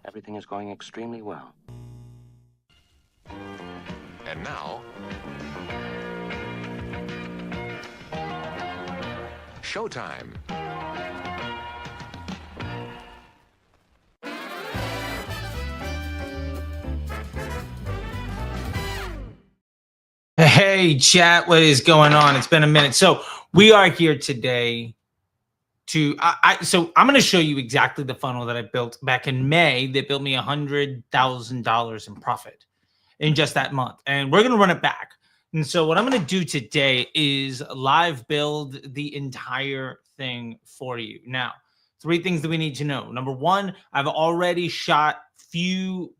Everything is going extremely well. And now, showtime. Hey, chat, what is going on? It's been a minute. So we are here today to, so I'm going to show you exactly the funnel that I built back in May that built me $100,000 in profit in just that month. And we're going to run it back. And so what I'm going to do today is live build the entire thing for you. Now, 3 things that we need to know. Number 1, I've already shot a few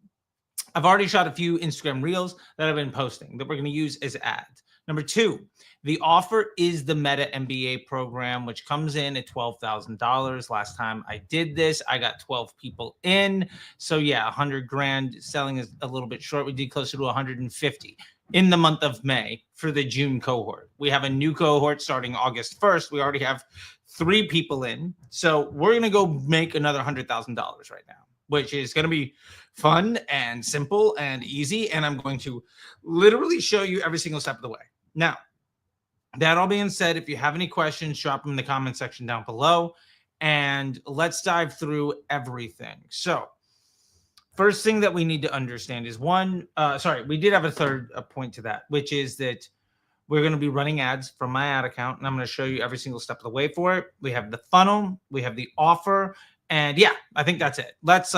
Instagram reels that I've been posting that we're going to use as ads. Number 2, the offer is the Meta MBA program, which comes in at $12,000. Last time I did this, I got 12 people in. So yeah, 100 grand selling is a little bit short. We did closer to 150 in the month of May for the June cohort. We have a new cohort starting August 1st. We already have 3 people in. So we're going to go make another $100,000 right now, which is going to be fun and simple and easy. And I'm going to literally show you every single step of the way. Now, that all being said, if you have any questions, drop them in the comment section down below. And let's dive through everything. So first thing that we need to understand is we did have a third point to that, which is that we're going to be running ads from my ad account. And I'm going to show you every single step of the way for it. We have the funnel, we have the offer. And yeah, I think that's it. Let's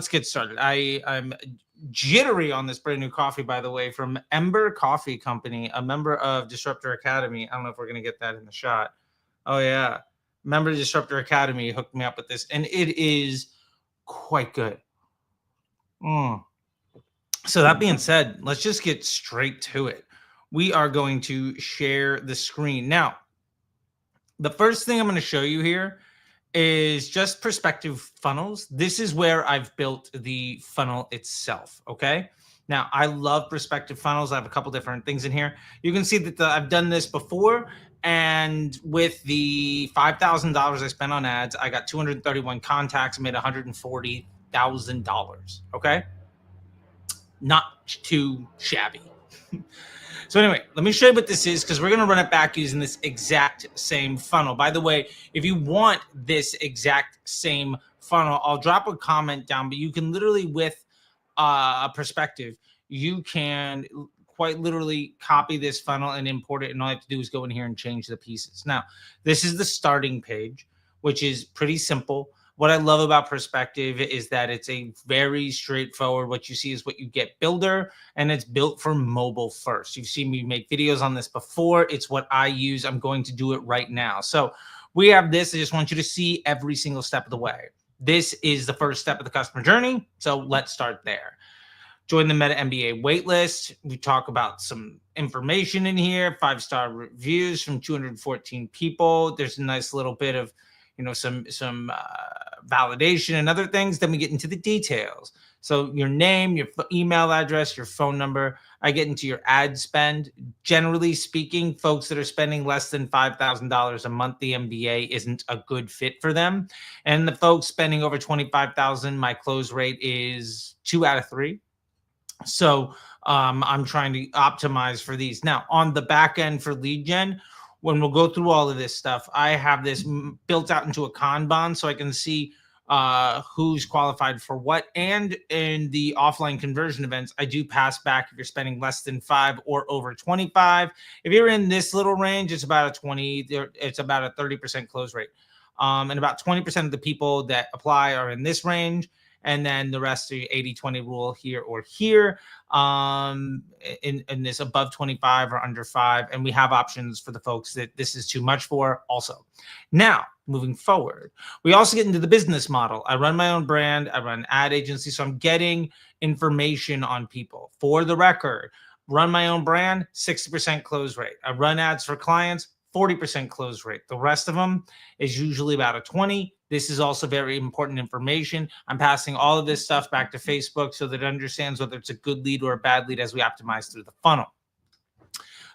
get started. I'm jittery on this brand new coffee, by the way, from Ember Coffee Company, a member of Disruptor Academy. I don't know if we're going to get that in the shot. Oh yeah. Member of Disruptor Academy hooked me up with this, and it is quite good. So that being said, let's just get straight to it. We are going to share the screen. Now, the first thing I'm going to show you here is just perspective funnels. This is where I've built the funnel itself, okay? Now, I love perspective funnels. I have a couple different things in here. You can see that I've done this before, and with the $5,000 I spent on ads, I got 231 contacts, made $140,000, okay? Not too shabby. So anyway, let me show you what this is, because we're going to run it back using this exact same funnel. By the way, if you want this exact same funnel, I'll drop a comment down, but you can literally, with a perspective, you can quite literally copy this funnel and import it, and all you have to do is go in here and change the pieces. Now, this is the starting page, which is pretty simple. What I love about perspective is that it's a very straightforward, what you see is what you get builder, and it's built for mobile first. You've seen me make videos on this before. It's what I use. I'm going to do it right now. So we have this. I just want you to see every single step of the way. This is the first step of the customer journey. So let's start there. Join the Meta MBA waitlist. We talk about some information in here, 5-star reviews from 214 people. There's a nice little bit of, some validation and other things. Then we get into the details. So your name, your email address, your phone number. I get into your ad spend. Generally speaking, folks that are spending less than $5,000 a month, the MBA isn't a good fit for them. And the folks spending over $25,000, my close rate is 2 out of 3. So I'm trying to optimize for these. Now, on the back end for lead gen, when we'll go through all of this stuff, I have this built out into a Kanban so I can see who's qualified for what. And in the offline conversion events, I do pass back if you're spending less than 5 or over 25. If you're in this little range, it's about a 30% close rate. And about 20% of the people that apply are in this range. And then the rest are 80-20 rule here or here in this above 25 or under 5. And we have options for the folks that this is too much for also. Now, moving forward, we also get into the business model. I run my own brand. I run ad agency. So I'm getting information on people. For the record, run my own brand, 60% close rate. I run ads for clients, 40% close rate. The rest of them is usually about a 20. This is also very important information. I'm passing all of this stuff back to Facebook so that it understands whether it's a good lead or a bad lead as we optimize through the funnel.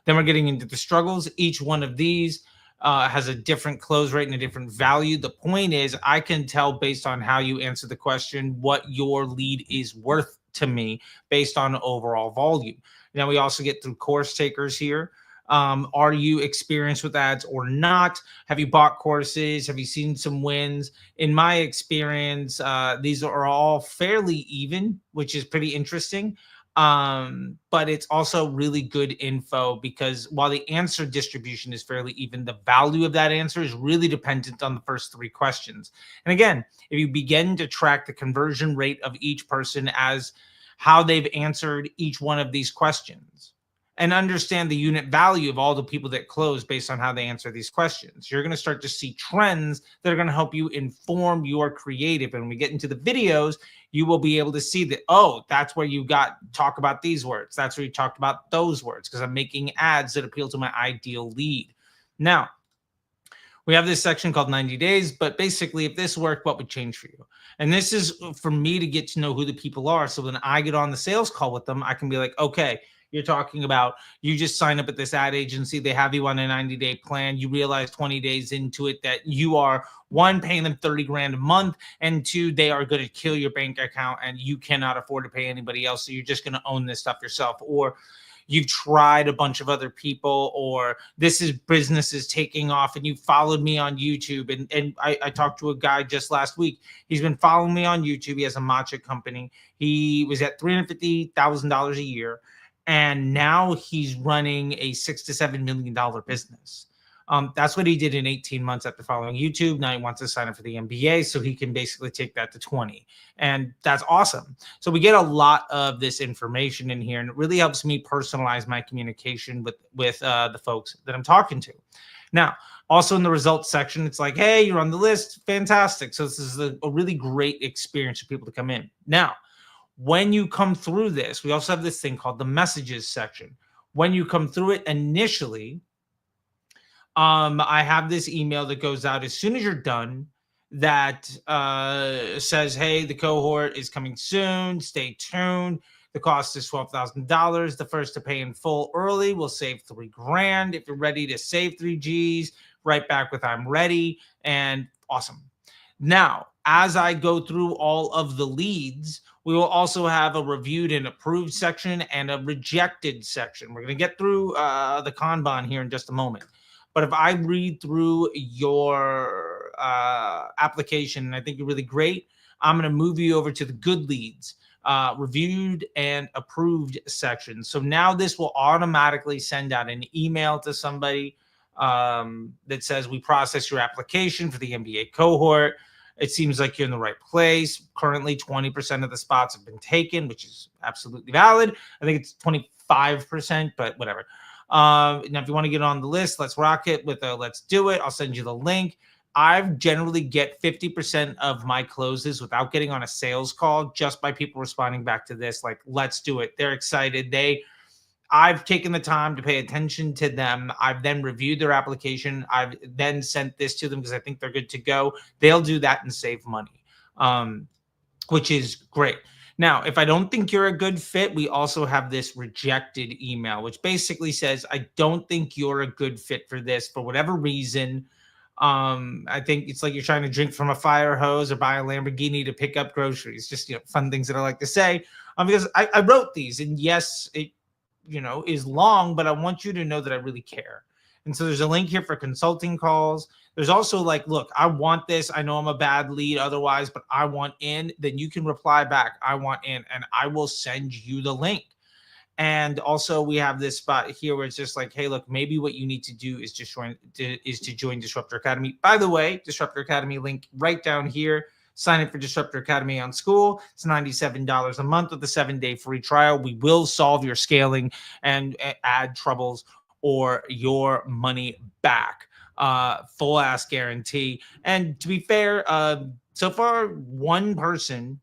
Then we're getting into the struggles. Each one of these has a different close rate and a different value. The point is, I can tell based on how you answer the question what your lead is worth to me based on overall volume. Now, we also get through course takers here. Are you experienced with ads or not? Have you bought courses? Have you seen some wins? In my experience, these are all fairly even, which is pretty interesting. But it's also really good info, because while the answer distribution is fairly even, the value of that answer is really dependent on the first 3 questions. And again, if you begin to track the conversion rate of each person as how they've answered each one of these questions, and understand the unit value of all the people that close based on how they answer these questions, you're going to start to see trends that are going to help you inform your creative. And when we get into the videos, you will be able to see that, oh, that's where you got talk about these words. That's where you talked about those words, because I'm making ads that appeal to my ideal lead. Now, we have this section called 90 days, but basically, if this worked, what would change for you? And this is for me to get to know who the people are. So when I get on the sales call with them, I can be like, okay, you're talking about, you just signed up at this ad agency. They have you on a 90-day plan. You realize 20 days into it that you are, 1, paying them 30 grand a month, and 2, they are going to kill your bank account and you cannot afford to pay anybody else. So you're just going to own this stuff yourself. Or you've tried a bunch of other people, or this is businesses taking off and you followed me on YouTube. And I talked to a guy just last week. He's been following me on YouTube. He has a matcha company. He was at $350,000 a year. And now he's running a $6 to $7 million business. That's what he did in 18 months after following YouTube. Now he wants to sign up for the MBA so he can basically take that to 20. And that's awesome. So we get a lot of this information in here, and it really helps me personalize my communication with the folks that I'm talking to. Now, also in the results section, it's like, hey, you're on the list. Fantastic. So this is a really great experience for people to come in. Now, when you come through this, we also have this thing called the messages section. When you come through it initially, I have this email that goes out as soon as you're done that says, hey, the cohort is coming soon. Stay tuned. The cost is $12,000. The first to pay in full early will save $3 grand. If you're ready to save 3 G's, right back with I'm ready. And awesome. Now, as I go through all of the leads, we will also have a reviewed and approved section and a rejected section. We're going to get through the Kanban here in just a moment. But if I read through your application and I think you're really great, I'm going to move you over to the good leads, reviewed and approved section. So now this will automatically send out an email to somebody that says, we process your application for the MBA cohort. It seems like you're in the right place. Currently, 20% of the spots have been taken, which is absolutely valid. I think it's 25%, but whatever. Now, if you want to get on the list, let's rock it with a let's do it. I'll send you the link. I generally get 50% of my closes without getting on a sales call, just by people responding back to this, like, let's do it. They're excited. I've taken the time to pay attention to them. I've then reviewed their application. I've then sent this to them because I think they're good to go. They'll do that and save money, which is great. Now, if I don't think you're a good fit, we also have this rejected email, which basically says, I don't think you're a good fit for this for whatever reason. I think it's like you're trying to drink from a fire hose or buy a Lamborghini to pick up groceries. Just, fun things that I like to say. Because I wrote these, and yes, it is long, but I want you to know that I really care. And so there's a link here for consulting calls. There's also like, look, I want this. I know I'm a bad lead otherwise, but I want in. Then you can reply back, I want in, and I will send you the link. And also we have this spot here where it's just like, hey, look, maybe what you need to do is just to join Disruptor Academy. By the way, Disruptor Academy link right down here. Sign up for Disruptor Academy on School. It's $97 a month with a 7-day free trial. We will solve your scaling and ad troubles or your money back. Full ass guarantee. And to be fair, so far, 1 person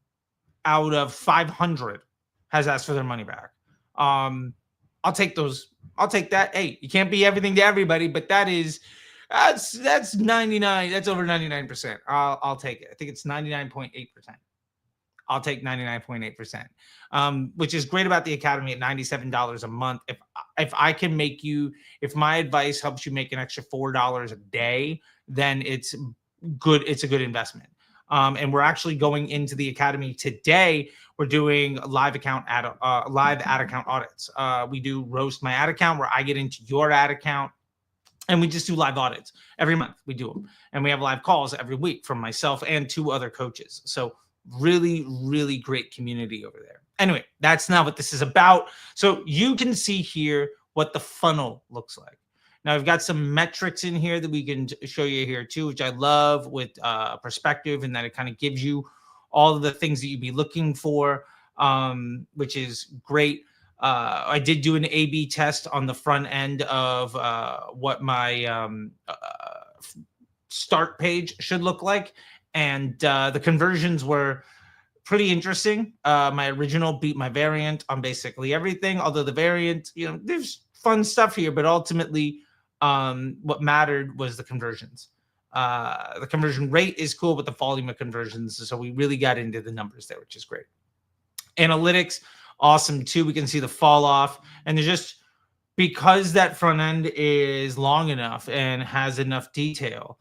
out of 500 has asked for their money back. I'll take those. I'll take that. Hey, you can't be everything to everybody, but that's 99. That's over 99%. I'll take it. I think it's 99.8%. I'll take 99.8%, which is great about the Academy at $97 a month. If I can make you, if my advice helps you make an extra $4 a day, then it's good. It's a good investment. And we're actually going into the Academy today. We're doing live ad account audits. We do roast my ad account, where I get into your ad account, and we just do live audits every month. We do them, and we have live calls every week from myself and 2 other coaches. So really, really great community over there. Anyway, that's not what this is about. So you can see here what the funnel looks like. Now, I've got some metrics in here that we can show you here too, which I love, with perspective, and that it kind of gives you all of the things that you'd be looking for, which is great. I did do an A/B test on the front end of what my start page should look like. And the conversions were pretty interesting. My original beat my variant on basically everything, although the variant, there's fun stuff here, but ultimately what mattered was the conversions. The conversion rate is cool, but the volume of conversions. So we really got into the numbers there, which is great. Analytics, awesome too. We can see the fall off, and there's just, because that front end is long enough and has enough detail,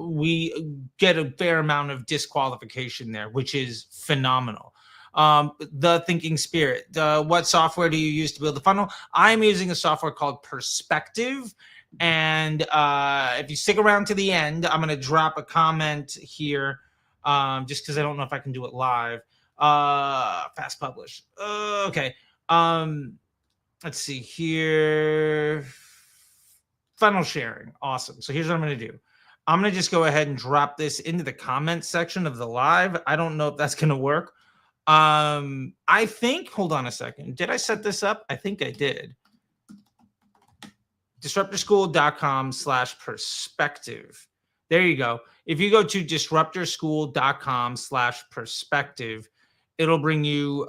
we get a fair amount of disqualification there, which is phenomenal. The Thinking Spirit. What software do you use to build the funnel? I'm using a software called Perspective. And if you stick around to the end, I'm going to drop a comment here, just because I don't know if I can do it live. Fast publish. Okay. Let's see here. Funnel sharing. Awesome. So here's what I'm going to do. I'm going to just go ahead and drop this into the comments section of the live. I don't know if that's going to work. I think, hold on a second. Did I set this up? I think I did. disruptorschool.com/perspective. There you go. If you go to disruptorschool.com/perspective, it'll bring you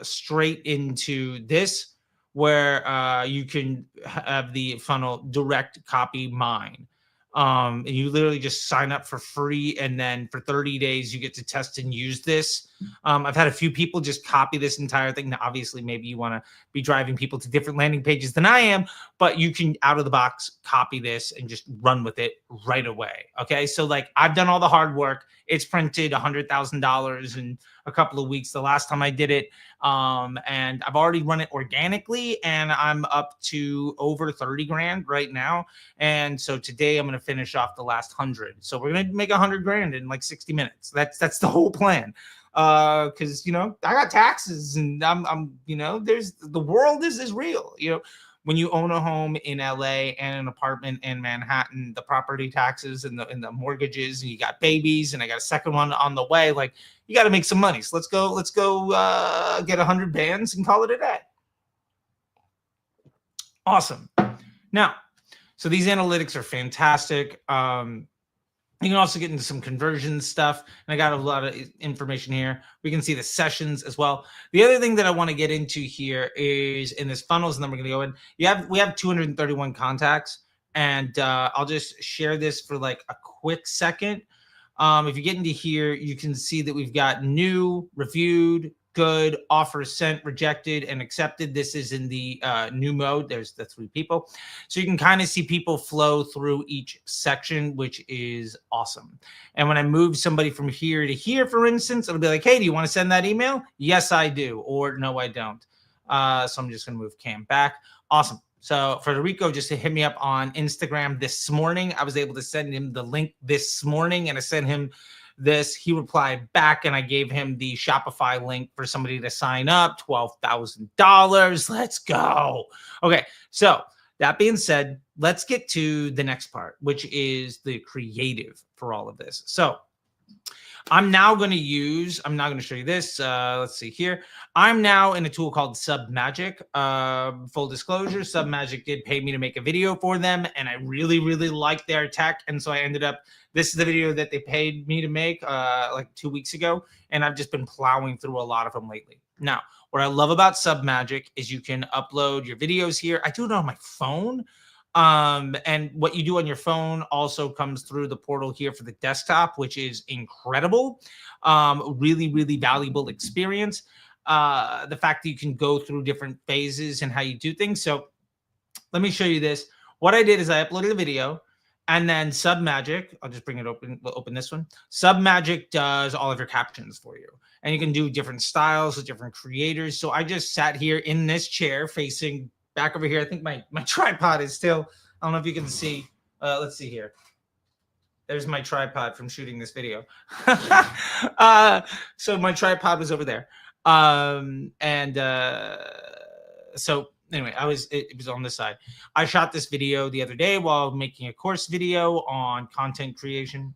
straight into this, where you can have the funnel direct copy mine. And you literally just sign up for free, and then for 30 days you get to test and use this. I've had a few people just copy this entire thing. Now, obviously, maybe you want to be driving people to different landing pages than I am, but you can, out of the box, copy this and just run with it right away. Okay, so like, I've done all the hard work. It's printed $100,000 in a couple of weeks the last time I did it, and I've already run it organically, and I'm up to over 30 grand right now. And so today I'm going to finish off the last 100. So we're going to make 100 grand in like 60 minutes. That's the whole plan. Because I got taxes, and I'm there's, the world is real. When you own a home in LA and an apartment in Manhattan, the property taxes and the mortgages, and you got babies, and I got a second one on the way. Like, you got to make some money. So let's go get 100 bands and call it a day. Awesome. Now, so these analytics are fantastic. You can also get into some conversion stuff, and I got a lot of information here. We can see the sessions as well. The other thing that I want to get into here is in this funnels, and then we're going to go in. We have 231 contacts, and I'll just share this for like a quick second. If you get into here, you can see that we've got new, reviewed, good, offers sent, rejected, and accepted. This is in the new mode. There's the 3 people. So you can kind of see people flow through each section, which is awesome. And when I move somebody from here to here, for instance, it'll be like, hey, do you want to send that email? Yes, I do. Or no, I don't. So I'm just going to move Cam back. Awesome. So Federico just hit me up on Instagram this morning. I was able to send him the link this morning, and I sent him this. He replied back, and I gave him the Shopify link for somebody to sign up. $12,000. Let's go. Okay, so that being said, let's get to the next part, which is the creative for all of this. So I'm now going to show you this. Let's see here. I'm now in a tool called Submagic. Full disclosure, Submagic did pay me to make a video for them, and I really, really like their tech. And so I ended up, this is the video that they paid me to make like 2 weeks ago, and I've just been plowing through a lot of them lately. Now, what I love about Submagic is you can upload your videos here. I do it on my phone. And what you do on your phone also comes through the portal here for the desktop, which is incredible. Really, really valuable experience. The fact that you can go through different phases and how you do things. So let me show you this. What I did is I uploaded a video, and then Submagic, I'll just bring it open. We'll open this one. Submagic does all of your captions for you. And you can do different styles with different creators. So I just sat here in this chair facing back over here. I think my tripod is still, I don't know if you can see. Let's see here. There's my tripod from shooting this video. So my tripod was over there. So anyway, it was on this side. I shot this video the other day while making a course video on content creation.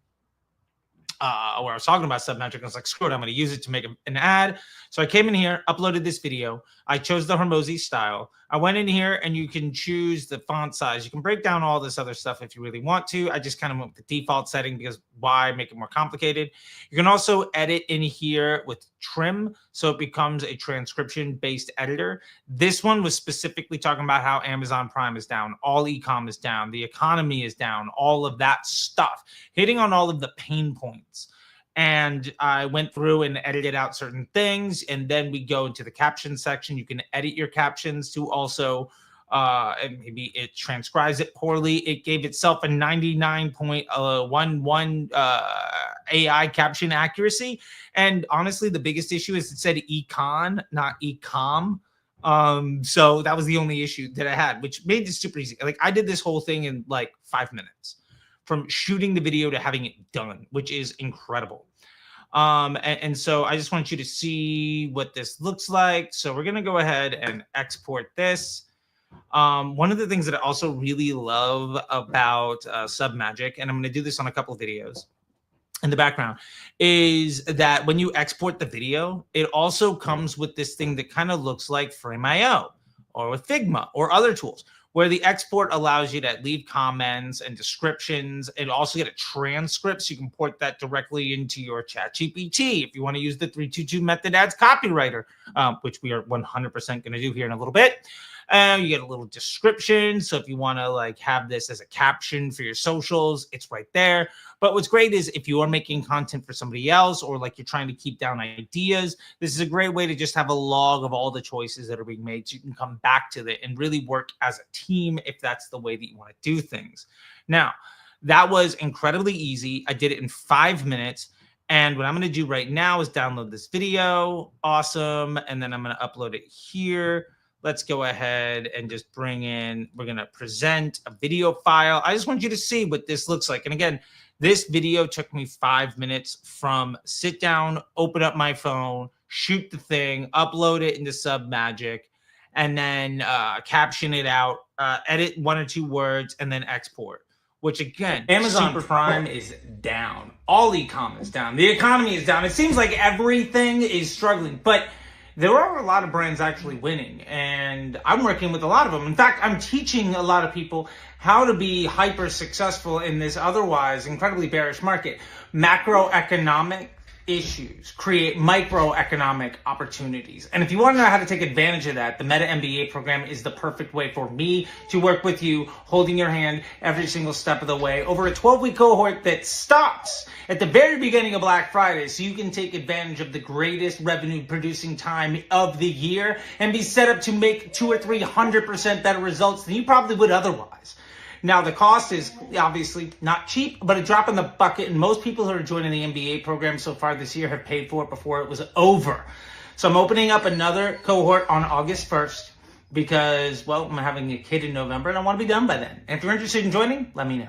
Where I was talking about Submagic. I was like, screw it, I'm going to use it to make an ad. So I came in here, uploaded this video. I chose the Hormozy style. I went in here, and you can choose the font size. You can break down all this other stuff if you really want to. I just kind of went with the default setting because why make it more complicated? You can also edit in here with trim, so it becomes a transcription-based editor. This one was specifically talking about how Amazon Prime is down, all e-com is down, the economy is down, all of that stuff, hitting on all of the pain points. And I went through and edited out certain things. And then we go into the caption section. You can edit your captions to also, and maybe it transcribes it poorly. It gave itself a 99.11 AI caption accuracy. And honestly, the biggest issue is it said econ, not ecom. So that was the only issue that I had, which made it super easy. Like I did this whole thing in like 5 minutes. From shooting the video to having it done, which is incredible. And so I just want you to see what this looks like. So we're going to go ahead and export this. One of the things that I also really love about Submagic, and I'm going to do this on a couple of videos in the background, is that when you export the video, it also comes with this thing that kind of looks like Frame.io or with Figma or other tools, where the export allows you to leave comments and descriptions, and also get a transcript so you can port that directly into your ChatGPT if you want to use the 322 method as copywriter, which we are 100% going to do here in a little bit. You get a little description. So if you want to like have this as a caption for your socials, it's right there. But what's great is if you are making content for somebody else, or like you're trying to keep down ideas, this is a great way to just have a log of all the choices that are being made, so you can come back to it and really work as a team if that's the way that you want to do things. Now, that was incredibly easy. I did it in 5 minutes. And what I'm going to do right now is download this video. Awesome. And then I'm going to upload it here. Let's go ahead and just bring in, we're going to present a video file. I just want you to see what this looks like. And again, this video took me 5 minutes from sit down, open up my phone, shoot the thing, upload it into Submagic, and then caption it out, edit 1 or 2 words, and then export. Which again, Amazon Prime is down. All e-com is down. The economy is down. It seems like everything is struggling, but there are a lot of brands actually winning, and I'm working with a lot of them. In fact, I'm teaching a lot of people how to be hyper successful in this otherwise incredibly bearish market. Macroeconomic issues create microeconomic opportunities. And if you want to know how to take advantage of that, the Meta MBA program is the perfect way for me to work with you, holding your hand every single step of the way over a 12-week cohort that stops at the very beginning of Black Friday, so you can take advantage of the greatest revenue producing time of the year and be set up to make 200 or 300% better results than you probably would otherwise. Now, the cost is obviously not cheap, but a drop in the bucket. And most people who are joining the MBA program so far this year have paid for it before it was over. So I'm opening up another cohort on August 1st because, well, I'm having a kid in November and I want to be done by then. And if you're interested in joining, let me know.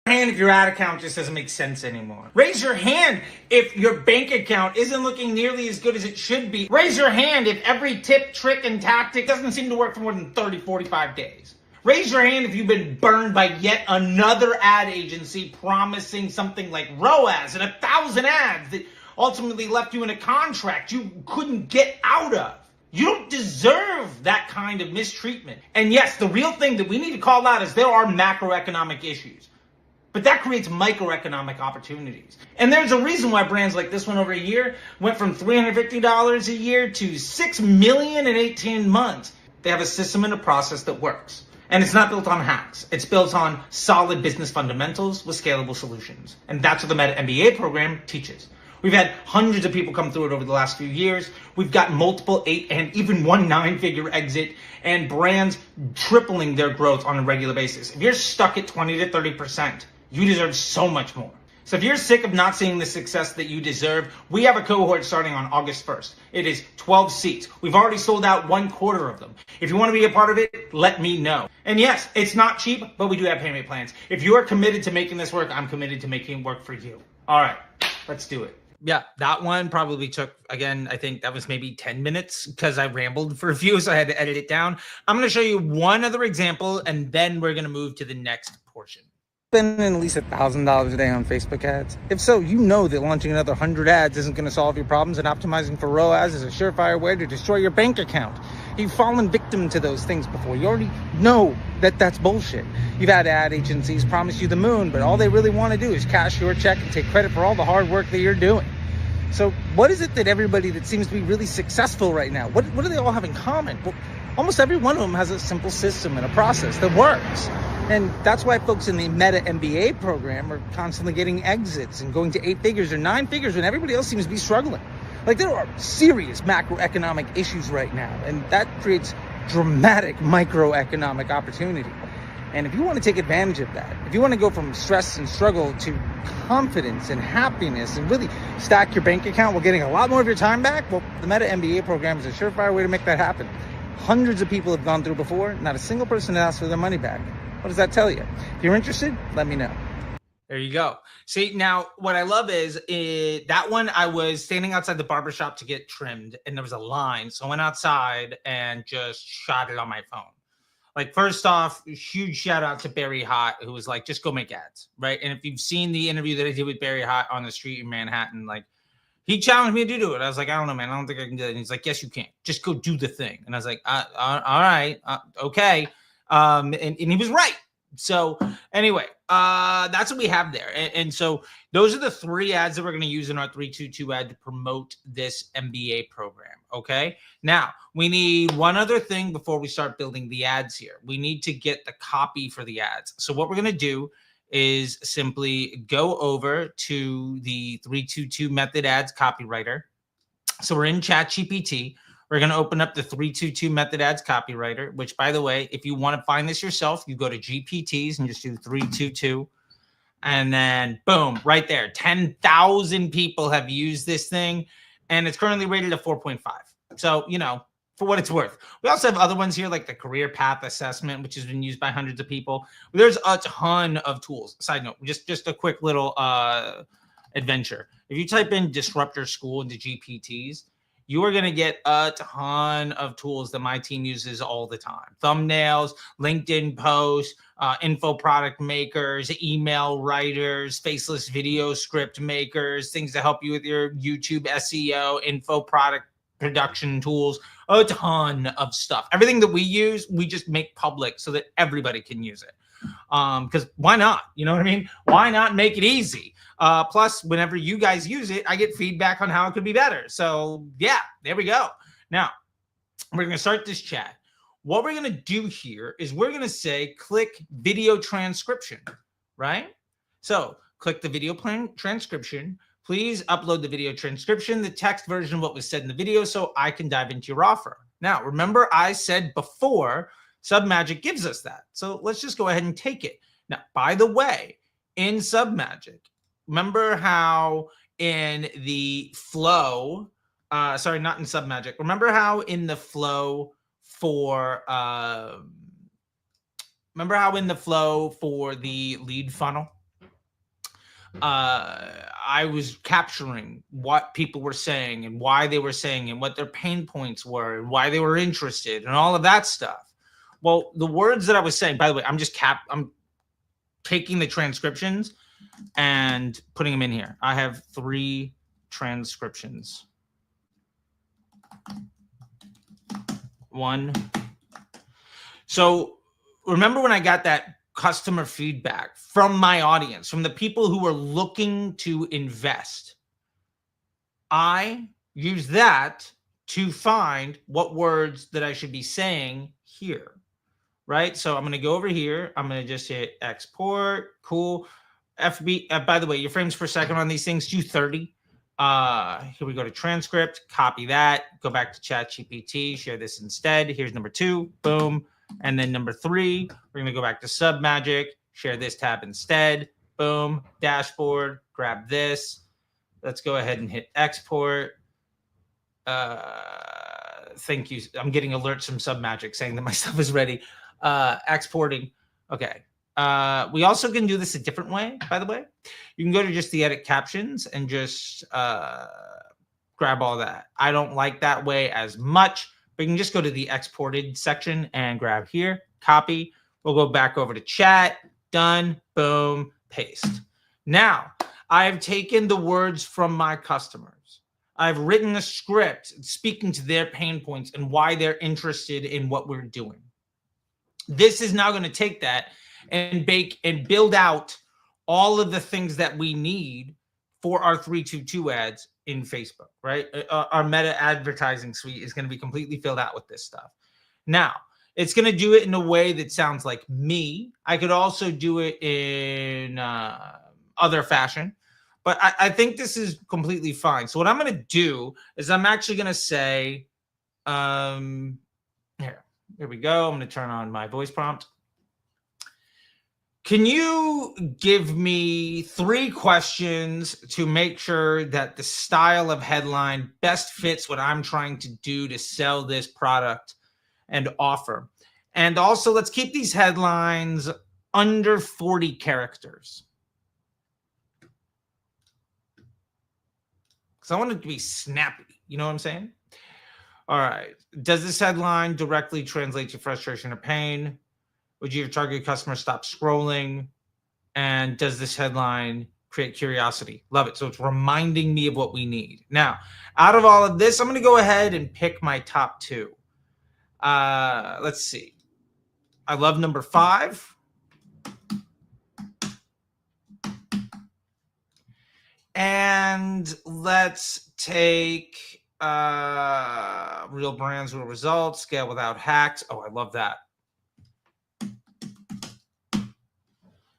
Hand if your ad account just doesn't make sense anymore. Raise your hand if your bank account isn't looking nearly as good as it should be. Raise your hand if every tip, trick, and tactic doesn't seem to work for more than 30, 45 days. Raise your hand if you've been burned by yet another ad agency promising something like ROAS and 1,000 ads that ultimately left you in a contract you couldn't get out of. You don't deserve that kind of mistreatment. And yes, the real thing that we need to call out is there are macroeconomic issues. But that creates microeconomic opportunities. And there's a reason why brands like this one over a year went from $350 a year to $6 million in 18 months. They have a system and a process that works. And it's not built on hacks. It's built on solid business fundamentals with scalable solutions. And that's what the Meta MBA program teaches. We've had hundreds of people come through it over the last few years. We've got multiple 8 and even 1 9-figure exit and brands tripling their growth on a regular basis. If you're stuck at 20 to 30%, you deserve so much more. So if you're sick of not seeing the success that you deserve, we have a cohort starting on August 1st. It is 12 seats. We've already sold out 1/4 of them. If you want to be a part of it, let me know. And yes, it's not cheap, but we do have payment plans. If you are committed to making this work, I'm committed to making it work for you. All right, let's do it. Yeah, that one probably took, again, I think that was maybe 10 minutes because I rambled for a few, so I had to edit it down. I'm going to show you one other example, and then we're going to move to the next portion. Spending at least $1,000 a day on Facebook ads? If so, you know that launching another 100 ads isn't going to solve your problems, and optimizing for ROAS is a surefire way to destroy your bank account. You've fallen victim to those things before. You already know that that's bullshit. You've had ad agencies promise you the moon, but all they really want to do is cash your check and take credit for all the hard work that you're doing. So what is it that everybody that seems to be really successful right now, what do they all have in common? Well, almost every one of them has a simple system and a process that works. And that's why folks in the Meta MBA program are constantly getting exits and going to 8 figures or 9 figures when everybody else seems to be struggling. Like, there are serious macroeconomic issues right now, and that creates dramatic microeconomic opportunity. And if you want to take advantage of that, if you want to go from stress and struggle to confidence and happiness and really stack your bank account while getting a lot more of your time back, well, the Meta MBA program is a surefire way to make that happen. Hundreds of people have gone through before. Not a single person has asked for their money back. What does that tell you? If you're interested, let me know. There you go. See, now what I love is that one, I was standing outside the barbershop to get trimmed and there was a line. So I went outside and just shot it on my phone. Like, first off, huge shout out to Barry Hott, who was like, just go make ads, right? And if you've seen the interview that I did with Barry Hott on the street in Manhattan, like, he challenged me to do it. I was like, I don't know, man. I don't think I can do it. And he's like, yes, you can. Just go do the thing. And I was like, all right, okay. And he was right. So anyway, that's what we have there. And so those are the 3 ads that we're going to use in our 322 ad to promote this MBA program. Okay. Now we need one other thing before we start building the ads here. We need to get the copy for the ads. So what we're going to do is simply go over to the 322 method ads copywriter. So we're in ChatGPT. We're going to open up the 322 method ads copywriter, which, by the way, if you want to find this yourself, you go to GPTs and just do 322. And then boom, right there. 10,000 people have used this thing, and it's currently rated a 4.5. So, you know, for what it's worth. We also have other ones here, like the career path assessment, which has been used by hundreds of people. There's a ton of tools. Side note, just a quick little adventure. If you type in Disruptor School into GPTs, you are going to get a ton of tools that my team uses all the time. Thumbnails, LinkedIn posts, info product makers, email writers, faceless video script makers, things to help you with your YouTube SEO, info product production tools, a ton of stuff. Everything that we use, we just make public so that everybody can use it. Because why not? You know what I mean? Why not make it easy? Plus, whenever you guys use it, I get feedback on how it could be better. So yeah, there we go. Now, we're going to start this chat. What we're going to do here is we're going to say, click video transcription, right? So click the video transcription. Please upload the video transcription, the text version of what was said in the video, so I can dive into your offer. Now, remember I said before, Submagic gives us that. So let's just go ahead and take it. Now, by the way, in Submagic, remember how in the flow, sorry, not in Submagic. Remember how in the flow for, the lead funnel, I was capturing what people were saying and why they were saying and what their pain points were and why they were interested and all of that stuff. Well, the words that I was saying, by the way, I'm taking the transcriptions and putting them in here. I have 3 transcriptions. One. So remember when I got that customer feedback from my audience, from the people who were looking to invest, I use that to find what words that I should be saying here, right? So I'm going to go over here. I'm going to just hit export. Cool. FB, by the way, your frames per second on these things, 230. Here we go to transcript, copy that, go back to ChatGPT, share this instead. Here's number 2, boom. And then number 3, we're going to go back to Submagic, share this tab instead, boom, dashboard, grab this. Let's go ahead and hit export. Thank you. I'm getting alerts from Submagic saying that my stuff is ready. Exporting. Okay. We also can do this a different way, by the way. You can go to just the edit captions and just grab all that. I don't like that way as much, but you can just go to the exported section and grab here, copy. We'll go back over to chat, done, boom, paste. Now, I've taken the words from my customers. I've written a script speaking to their pain points and why they're interested in what we're doing. This is now going to take that and bake and build out all of the things that we need for our 322 ads in Facebook, right? Our meta advertising suite is going to be completely filled out with this stuff. Now, it's going to do it in a way that sounds like me. I could also do it in other fashion, but I think this is completely fine. So what I'm going to do is I'm actually going to say, here we go. I'm going to turn on my voice prompt. Can you give me 3 questions to make sure that the style of headline best fits what I'm trying to do to sell this product and offer? And also, let's keep these headlines under 40 characters. Because I want it to be snappy. You know what I'm saying? All right. Does this headline directly translate to frustration or pain? Would your target customer stop scrolling? And does this headline create curiosity? Love it. So it's reminding me of what we need. Now, out of all of this, I'm going to go ahead and pick my top 2. Let's see. I love number 5. And let's take real brands, real results, scale without hacks. Oh, I love that.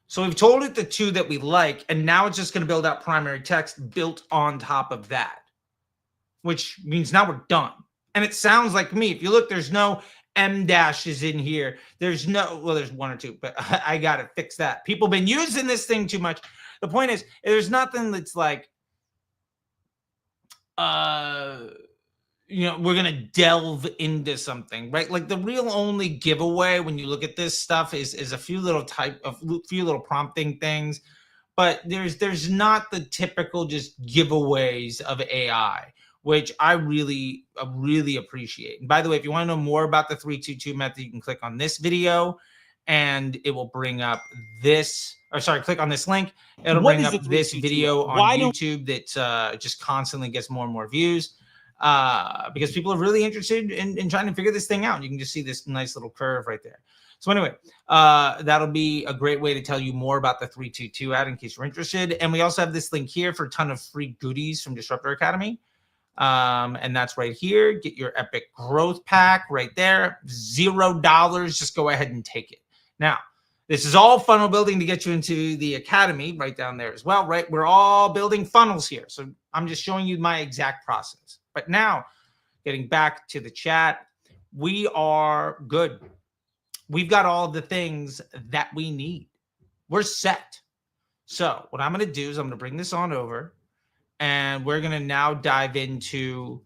So we've told it the 2 that we like, and now it's just going to build out primary text built on top of that, which means now we're done. And it sounds like me. If you look, there's no M dashes in here. There's no, well, there's 1 or 2, but I got to fix that. People have been using this thing too much. The point is, there's nothing that's like, we're going to delve into something, right? Like the real only giveaway when you look at this stuff is a few little prompting things, but there's not the typical just giveaways of AI, which I really appreciate. And by the way, if you want to know more about the 322 method, you can click on this video and it will bring up this, click on this link. It'll bring up this video on YouTube that just constantly gets more and more views. Because people are really interested in trying to figure this thing out. You can just see this nice little curve right there. So anyway, that'll be a great way to tell you more about the 322 ad in case you're interested. And we also have this link here for a ton of free goodies from Disruptor Academy. And that's right here. Get your epic growth pack right there. $0. Just go ahead and take it. Now, this is all funnel building to get you into the academy right down there as well, right? We're all building funnels here. So I'm just showing you my exact process. But now, getting back to the chat, we are good. We've got all the things that we need. We're set. So what I'm going to do is I'm going to bring this on over, and we're going to now dive into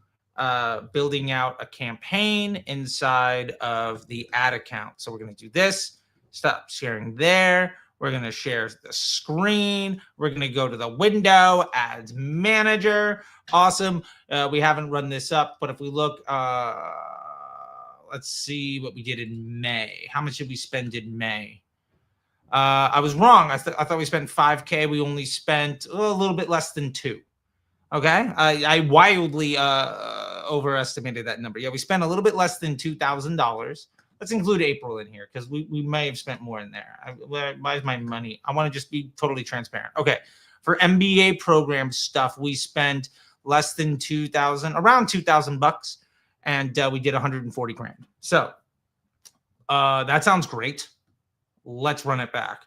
building out a campaign inside of the ad account. So we're going to do this. Stop sharing there. We're going to share the screen. We're going to go to the window, ads manager. Awesome. We haven't run this up, but if we look, let's see what we did in May. How much did we spend in May? I was wrong. I thought we spent 5K. We only spent a little bit less than 2. Okay. I wildly overestimated that number. Yeah, we spent a little bit less than $2,000. Let's include April in here because we may have spent more in there. Why is my money? I want to just be totally transparent. Okay, for MBA program stuff, we spent less than 2,000, around 2,000 bucks, and we did 140 grand. So that sounds great. Let's run it back.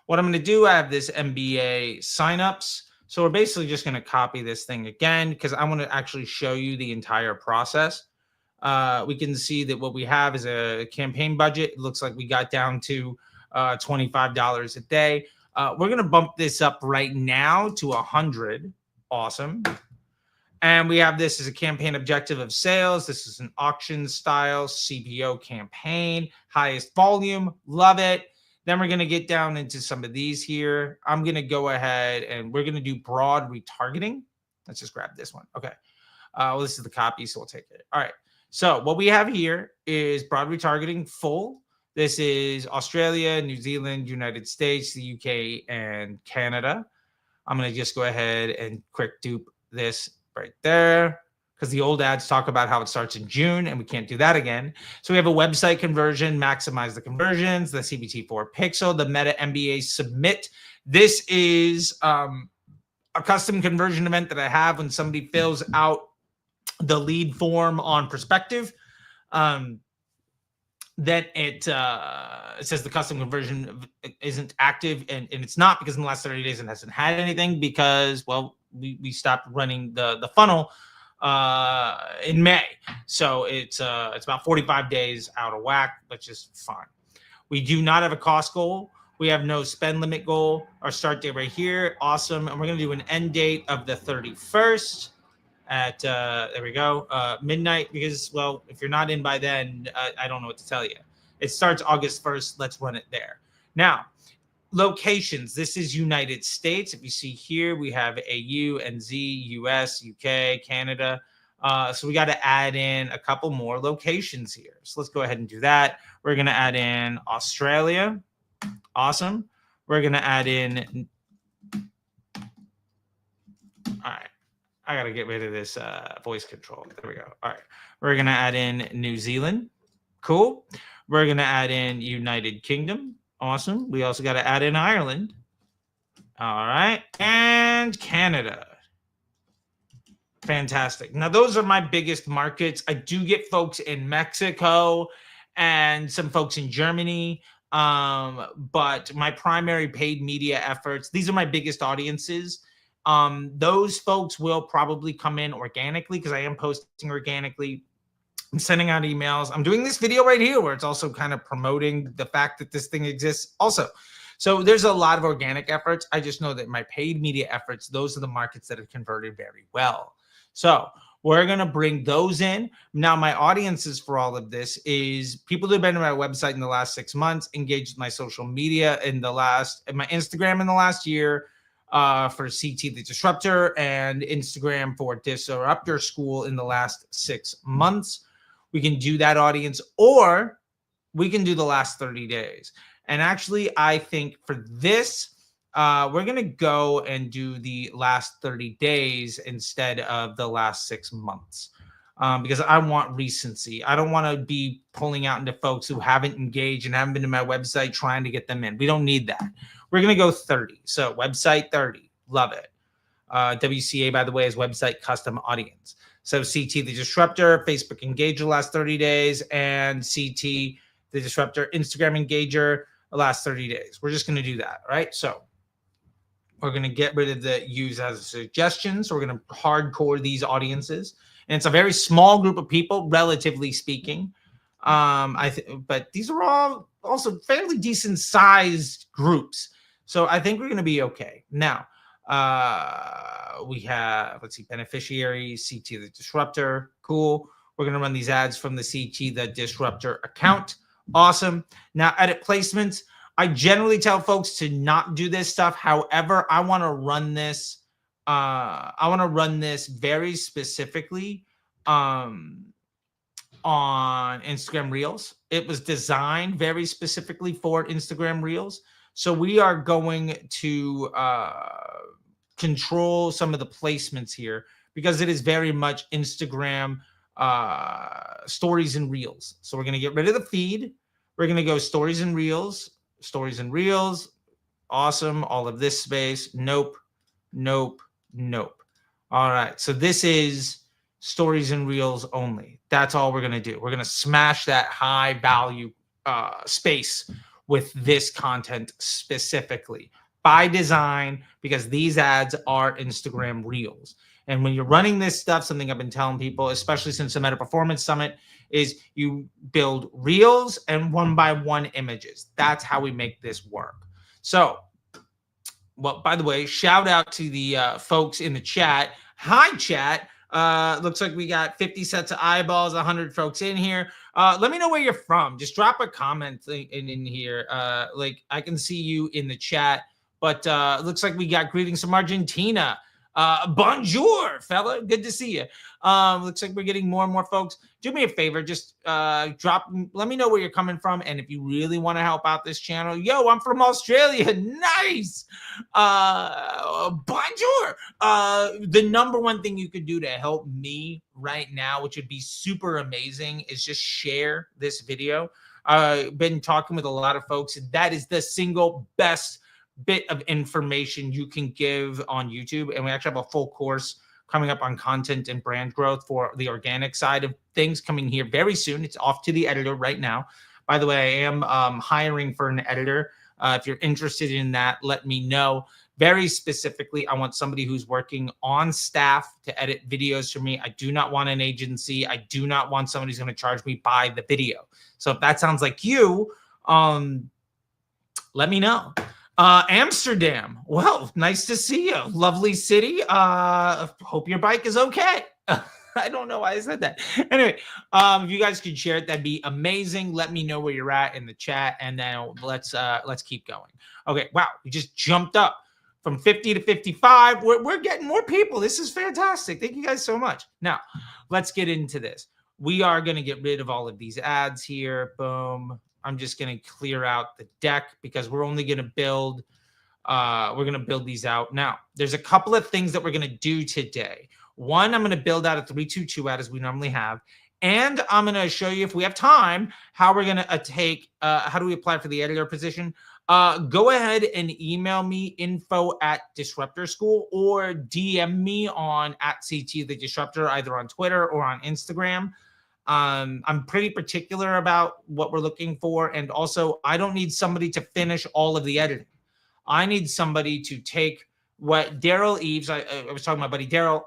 What I'm going to do, I have this MBA signups. So we're basically just going to copy this thing again because I want to actually show you the entire process. We can see that what we have is a campaign budget. It looks like we got down to $25 a day. We're going to bump this up right now to 100. Awesome. And we have this as a campaign objective of sales. This is an auction style CPO campaign, highest volume. Love it. Then we're going to get down into some of these here. I'm going to go ahead and we're going to do broad retargeting. Let's just grab this one. Okay. Well, this is the copy, so we'll take it. All right. So what we have here is broad retargeting full. This is Australia, New Zealand, United States, the UK, and Canada. I'm going to just go ahead and quick dupe this right there because the old ads talk about how it starts in June and we can't do that again. So we have a website conversion, maximize the conversions, the CBT4 pixel, the Meta MBA submit. This is a custom conversion event that I have when somebody fills out the lead form on Perspective. Then it says the custom conversion isn't active, and it's not because in the last 30 days it hasn't had anything because, well, we stopped running the funnel in May. So it's about 45 days out of whack, which is fine. We do not have a cost goal. We have no spend limit goal. Our start date right here. Awesome. And we're going to do an end date of the 31st at, there we go, midnight because, well, if you're not in by then, I don't know what to tell you. It starts August 1st. Let's run it there. Now, locations. This is United States. If you see here, we have AU, NZ, US, UK, Canada. So we got to add in a couple more locations here. So let's go ahead and do that. We're going to add in Australia. Awesome. We're going to add in. All right. I got to get rid of this voice control. There we go. All right. We're going to add in New Zealand. Cool. We're going to add in United Kingdom. Awesome. We also got to add in Ireland. All right. And Canada. Fantastic. Now, those are my biggest markets. I do get folks in Mexico and some folks in Germany. But my primary paid media efforts, these are my biggest audiences. Those folks will probably come in organically because I am posting organically. I'm sending out emails. I'm doing this video right here where it's also kind of promoting the fact that this thing exists also. So there's a lot of organic efforts. I just know that my paid media efforts, those are the markets that have converted very well. So we're going to bring those in. Now, my audiences for all of this is people who have been to my website in the last 6 months, engaged with my social media in my Instagram in the last year, for CT the Disruptor, and Instagram for Disruptor School in the last 6 months. We can do that audience, or we can do the last 30 days. And actually, I think for this, we're going to go and do the last 30 days instead of the last 6 months because I want recency. I don't want to be pulling out into folks who haven't engaged and haven't been to my website trying to get them in. We don't need that. We're going to go 30. So website 30. Love it. WCA, by the way, is website custom audience. So CT the Disruptor, Facebook Engager the last 30 days, and CT the Disruptor, Instagram Engager the last 30 days. We're just going to do that, right? So we're going to get rid of the use as a suggestion. So we're going to hardcore these audiences. And it's a very small group of people, relatively speaking. But these are all also fairly decent sized groups. So I think we're going to be okay. Now, we have, let's see, beneficiaries, CT the Disruptor. Cool. We're going to run these ads from the CT the Disruptor account. Awesome. Now, edit placements. I generally tell folks to not do this stuff. However, I want to run this. I want to run this very specifically on Instagram Reels. It was designed very specifically for Instagram Reels. So we are going to control some of the placements here because it is very much Instagram stories and reels. So we're going to get rid of the feed. We're going to go stories and reels, stories and reels. Awesome. All of this space. Nope, nope, nope. All right. So this is stories and reels only. That's all we're going to do. We're going to smash that high value space with this content specifically by design, because these ads are Instagram reels. And when you're running this stuff, something I've been telling people, especially since the Meta Performance Summit, is you build reels and 1-by-1 images. That's how we make this work. So, well, by the way, shout out to the folks in the chat. Hi, chat. Looks like we got 50 sets of eyeballs, 100 folks in here. Let me know where you're from. Just drop a comment in here. Like, I can see you in the chat, but it looks like we got greetings from Argentina. Bonjour, fella. Good to see you. Looks like we're getting more and more folks. Do me a favor, just let me know where you're coming from, and if you really want to help out this channel. Yo, I'm from Australia. Nice. Bonjour. The number one thing you could do to help me right now, which would be super amazing, is just share this video. I've been talking with a lot of folks, and that is the single best bit of information you can give on YouTube. And we actually have a full course coming up on content and brand growth for the organic side of things coming here very soon. It's off to the editor right now. By the way, I am hiring for an editor. If you're interested in that, let me know. Very specifically, I want somebody who's working on staff to edit videos for me. I do not want an agency. I do not want somebody who's going to charge me by the video. So if that sounds like you, let me know. Amsterdam. Well, nice to see you. Lovely city. Hope your bike is okay. I don't know why I said that. Anyway, if you guys could share it, that'd be amazing. Let me know where you're at in the chat, and then let's keep going. Okay. Wow, we just jumped up from 50 to 55. We're getting more people. This is fantastic. Thank you guys so much. Now, let's get into this. We are going to get rid of all of these ads here. Boom. I'm just going to clear out the deck because we're only going to build, these out. Now, there's a couple of things that we're going to do today. One, I'm going to build out a 322 ad as we normally have. And I'm going to show you, if we have time, how we're going to how do we apply for the editor position? Go ahead and email me info@Disruptor School, or DM me on @CT the Disruptor, either on Twitter or on Instagram. I'm pretty particular about what we're looking for. And also, I don't need somebody to finish all of the editing. I need somebody to take what Daryl Eves, I was talking to my buddy Daryl,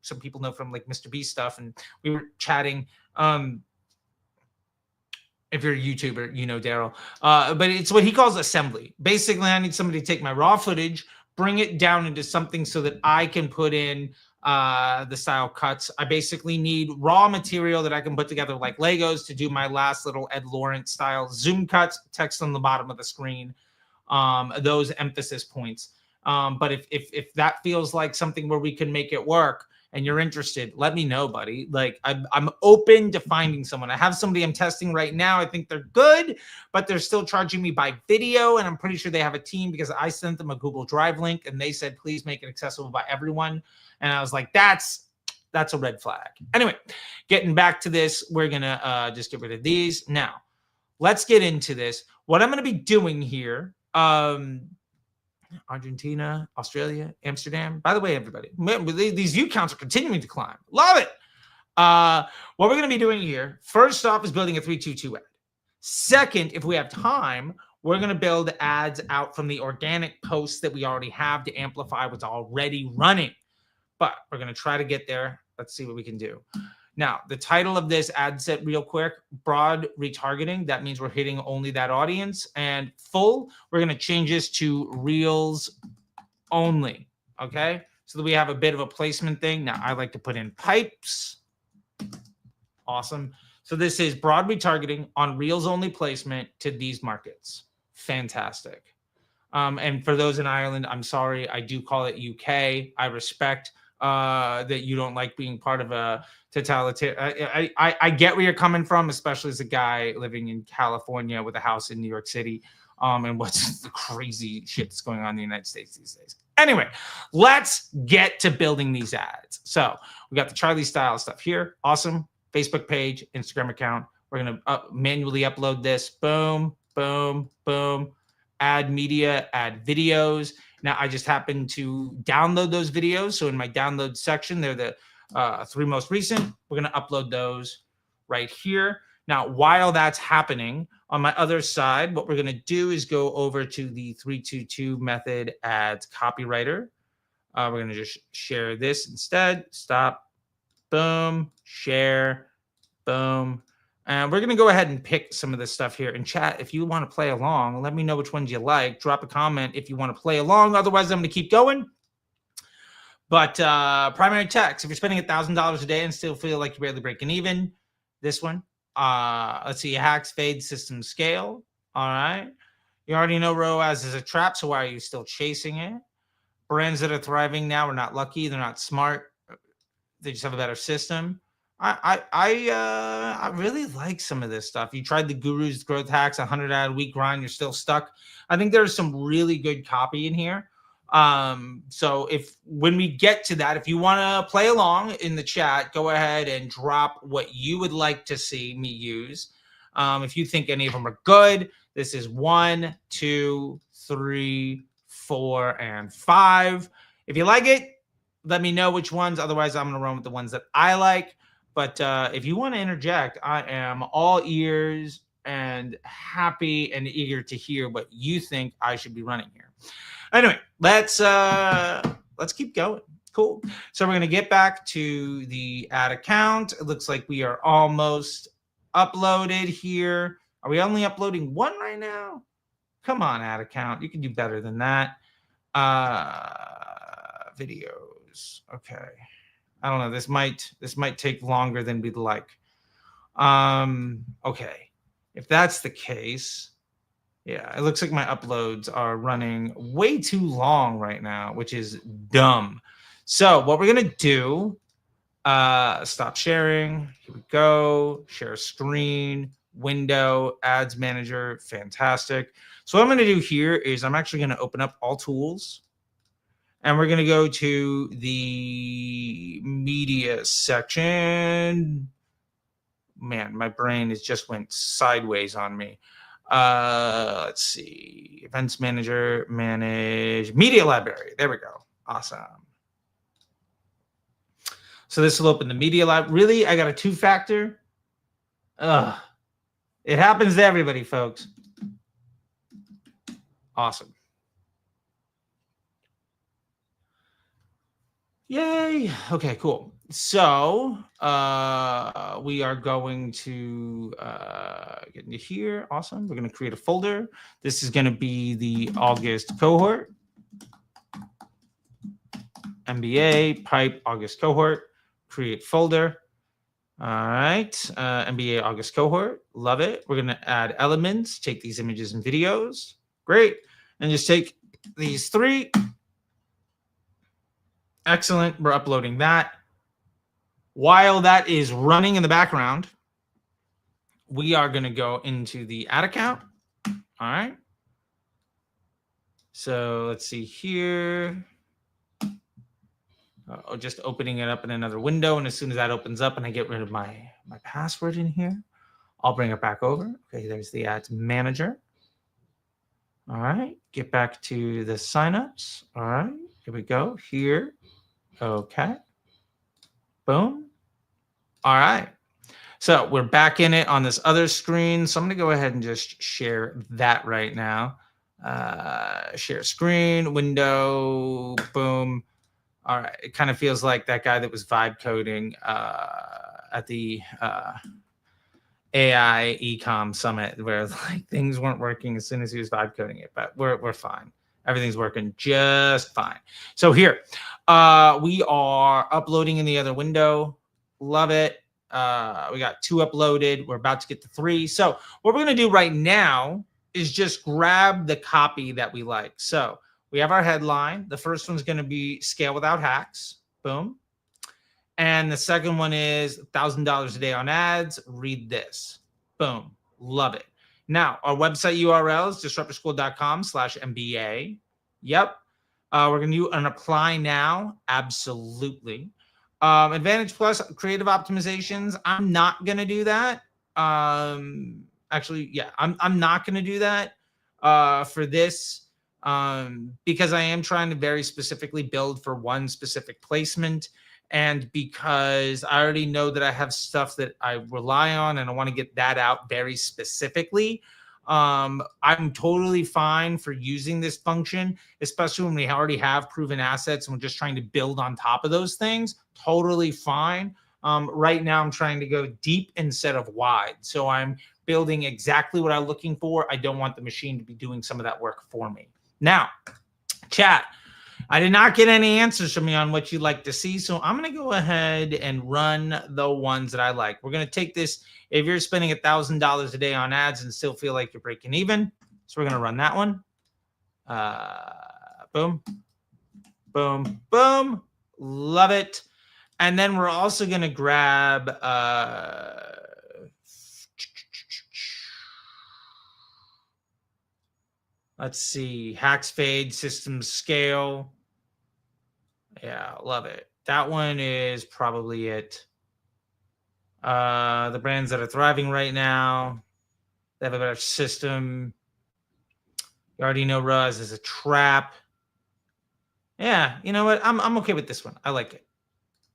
some people know from like Mr. B stuff, and we were chatting. If you're a YouTuber, you know Daryl. But it's what he calls assembly. Basically, I need somebody to take my raw footage, bring it down into something so that I can put in the style cuts. I basically need raw material that I can put together like Legos to do my last little Ed Lawrence style zoom cuts, text on the bottom of the screen, those emphasis points. But if that feels like something where we can make it work and you're interested, let me know, buddy. Like, I'm open to finding someone. I have somebody I'm testing right now. I think they're good, but they're still charging me by video. And I'm pretty sure they have a team because I sent them a Google Drive link and they said, please make it accessible by everyone. And I was like, that's a red flag. Anyway, getting back to this, we're going to just get rid of these. Now, let's get into this. What I'm going to be doing here, Argentina, Australia, Amsterdam. By the way, everybody, these view counts are continuing to climb. Love it. What we're going to be doing here, first off, is building a 322 ad. Second, if we have time, we're going to build ads out from the organic posts that we already have to amplify what's already running. But we're going to try to get there. Let's see what we can do. Now, the title of this ad set real quick, broad retargeting. That means we're hitting only that audience. And full, we're going to change this to reels only. Okay? So that we have a bit of a placement thing. Now, I like to put in pipes. Awesome. So this is broad retargeting on reels only placement to these markets. Fantastic. And for those in Ireland, I'm sorry, I do call it UK. I respect that you don't like being part of a totalitarian. I get where you're coming from, especially as a guy living in California with a house in New York City. and what's the crazy shit that's going on in the United States these days. Anyway, let's get to building these ads. So we got the Charlie style stuff here. Awesome. Facebook page, Instagram account. We're going to manually upload this. Boom, boom, boom. Add media, add videos. Now, I just happened to download those videos. So in my download section, they're the 3 most recent. We're going to upload those right here. Now, while that's happening, on my other side, what we're going to do is go over to the 322 method ads copywriter. We're going to just share this instead. Stop. Boom. Share. Boom. And we're going to go ahead and pick some of this stuff here in chat. If you want to play along, let me know which ones you like. Drop a comment if you want to play along. Otherwise, I'm going to keep going. But primary text, if you're spending $1,000 a day and still feel like you're barely breaking even, this one. Let's see, hacks, fade, system scale. All right. You already know ROAS is a trap, so why are you still chasing it? Brands that are thriving now are not lucky. They're not smart. They just have a better system. I really like some of this stuff. You tried the Guru's growth hacks, 100 ad a week grind, you're still stuck. I think there's some really good copy in here. So when we get to that, if you want to play along in the chat, go ahead and drop what you would like to see me use. If you think any of them are good, this is 1, 2, 3, 4, and 5. If you like it, let me know which ones. Otherwise, I'm going to run with the ones that I like. But if you want to interject, I am all ears and happy and eager to hear what you think I should be running here. Anyway, let's keep going. Cool. So we're going to get back to the ad account. It looks like we are almost uploaded here. Are we only uploading one right now? Come on, ad account. You can do better than that. Videos. Okay. I don't know. This might take longer than we'd like. Okay. If that's the case, yeah, it looks like my uploads are running way too long right now, which is dumb. So what we're going to do, stop sharing. Here we go. Share screen, window, ads manager. Fantastic. So what I'm going to do here is I'm actually going to open up all tools. And we're going to go to the media section. Man, my brain has just went sideways on me. Let's see. Events manager, manage, media library. There we go. Awesome. So this will open the media lab. Really? I got a 2-factor? Ugh. It happens to everybody, folks. Awesome. Yay. Okay, cool. So we are going to get into here. Awesome. We're going to create a folder. This is going to be the August cohort. MBA, pipe, August cohort. Create folder. All right. MBA, August cohort. Love it. We're going to add elements. Take these images and videos. Great. And just take these 3. Excellent. We're uploading that. While that is running in the background, we are going to go into the ad account. All right. So let's see here. Just opening it up in another window. And as soon as that opens up and I get rid of my password in here, I'll bring it back over. Okay, there's the ads manager. All right. Get back to the signups. All right. Here we go. Here. Okay. Boom. All right. So we're back in it on this other screen. So I'm going to go ahead and just share that right now. Share screen, window, boom. All right. It kind of feels like that guy that was vibe coding at the AI Ecom Summit where like things weren't working as soon as he was vibe coding it, but we're fine. Everything's working just fine. So here, we are uploading in the other window. Love it. We got 2 uploaded. We're about to get to 3. So what we're going to do right now is just grab the copy that we like. So we have our headline. The first one's going to be scale without hacks. Boom. And the second one is $1,000 a day on ads. Read this. Boom. Love it. Now, our website URL is disruptorschool.com/MBA. Yep. We're going to do an apply now. Absolutely. Advantage Plus creative optimizations. I'm not going to do that. Actually, yeah, I'm not going to do that for this because I am trying to very specifically build for one specific placement. And because I already know that I have stuff that I rely on and I want to get that out very specifically, I'm totally fine for using this function, especially when we already have proven assets and we're just trying to build on top of those things. Totally fine. Right now, I'm trying to go deep instead of wide. So I'm building exactly what I'm looking for. I don't want the machine to be doing some of that work for me. Now, chat. I did not get any answers from you on what you'd like to see, so I'm going to go ahead and run the ones that I like. We're going to take this. If you're spending $1,000 a day on ads and still feel like you're breaking even, so we're going to run that one. Boom, boom, boom. Love it. And then we're also going to grab let's see, hacks, fade, systems, scale. Yeah, love it. That one is probably it. The brands that are thriving right now, they have a better system. You already know Ruz is a trap. Yeah, you know what? I'm okay with this one. I like it.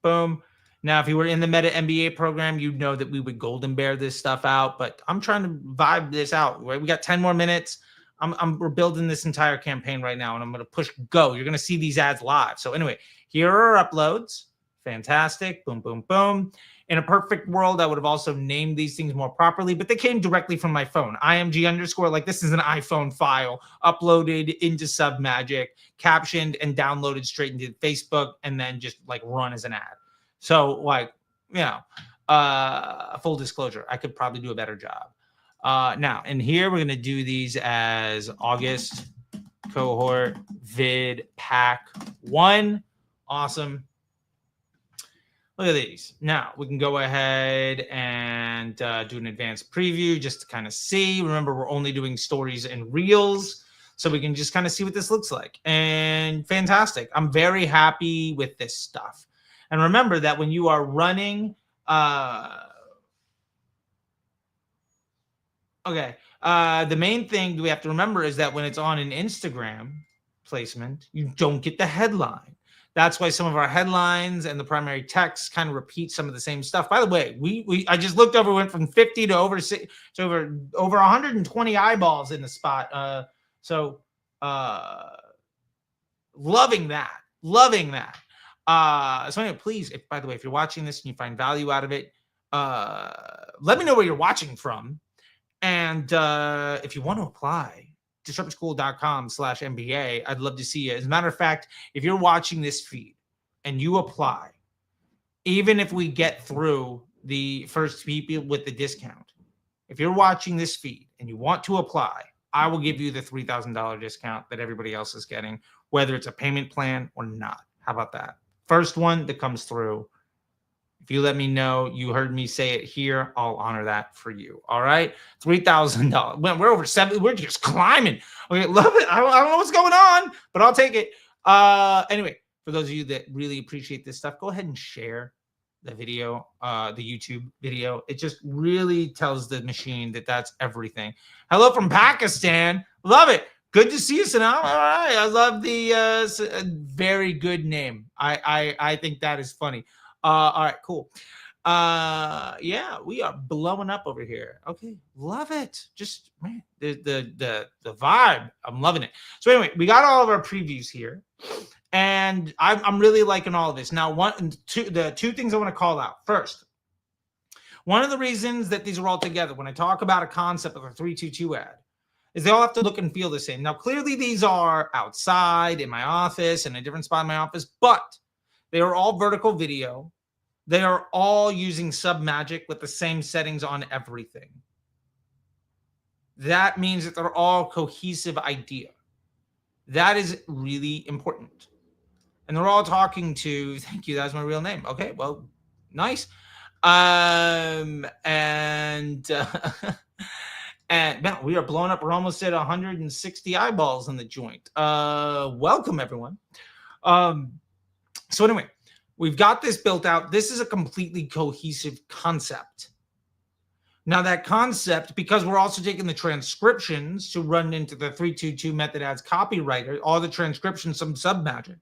Boom. Now, if you were in the Meta MBA program, you'd know that we would golden bear this stuff out, but I'm trying to vibe this out. Right? We got 10 more minutes. We're building this entire campaign right now, and I'm going to push go. You're going to see these ads live. So anyway, here are our uploads. Fantastic. Boom, boom, boom. In a perfect world, I would have also named these things more properly, but they came directly from my phone. IMG_, like this is an iPhone file uploaded into Submagic, captioned and downloaded straight into Facebook, and then just like run as an ad. So like, you know, full disclosure, I could probably do a better job. Now, in here, we're going to do these as August cohort vid pack 1. Awesome. Look at these. Now, we can go ahead and do an advanced preview just to kind of see. Remember, we're only doing stories and reels, so we can just kind of see what this looks like. And fantastic. I'm very happy with this stuff. And remember that when you are running... Okay. The main thing we have to remember is that when it's on an Instagram placement, you don't get the headline. That's why some of our headlines and the primary text kind of repeat some of the same stuff. By the way, I just looked over, went from 50 to over 120 eyeballs in the spot. So loving that. So anyway, please, by the way, if you're watching this and you find value out of it, let me know where you're watching from. And if you want to apply, disruptorschool.com/MBA, I'd love to see you. As a matter of fact, if you're watching this feed and you apply, even if we get through the first people with the discount, if you're watching this feed and you want to apply, I will give you the $3,000 discount that everybody else is getting, whether it's a payment plan or not. How about that? First one that comes through. If you let me know you heard me say it here, I'll honor that for you. All right. $3,000. We're over 7. We're just climbing. Okay. Love it. I don't know what's going on, but I'll take it. Anyway, for those of you that really appreciate this stuff, go ahead and share the video, the YouTube video. It just really tells the machine that that's everything. Hello from Pakistan. Love it. Good to see you, Sanal. All right. I love the very good name. I think that is funny. All right, cool. Yeah, we are blowing up over here. Okay, love it. Just man, the vibe. I'm loving it. So anyway, we got all of our previews here, and I'm really liking all of this. Now, the two things I want to call out. First, one of the reasons that these are all together, when I talk about a concept of a 322 ad, is they all have to look and feel the same. Now, clearly, these are outside in my office, in a different spot in my office, but they are all vertical video. They are all using Submagic with the same settings on everything. That means that they're all cohesive idea. That is really important. And they're all talking to, thank you, that's my real name. Okay, well, nice. And man, we are blowing up. We're almost at 160 eyeballs in the joint. Welcome, everyone. So anyway, we've got this built out. This is a completely cohesive concept. Now that concept, because we're also taking the transcriptions to run into the 322 Method Ads copywriter, all the transcriptions, some submagic,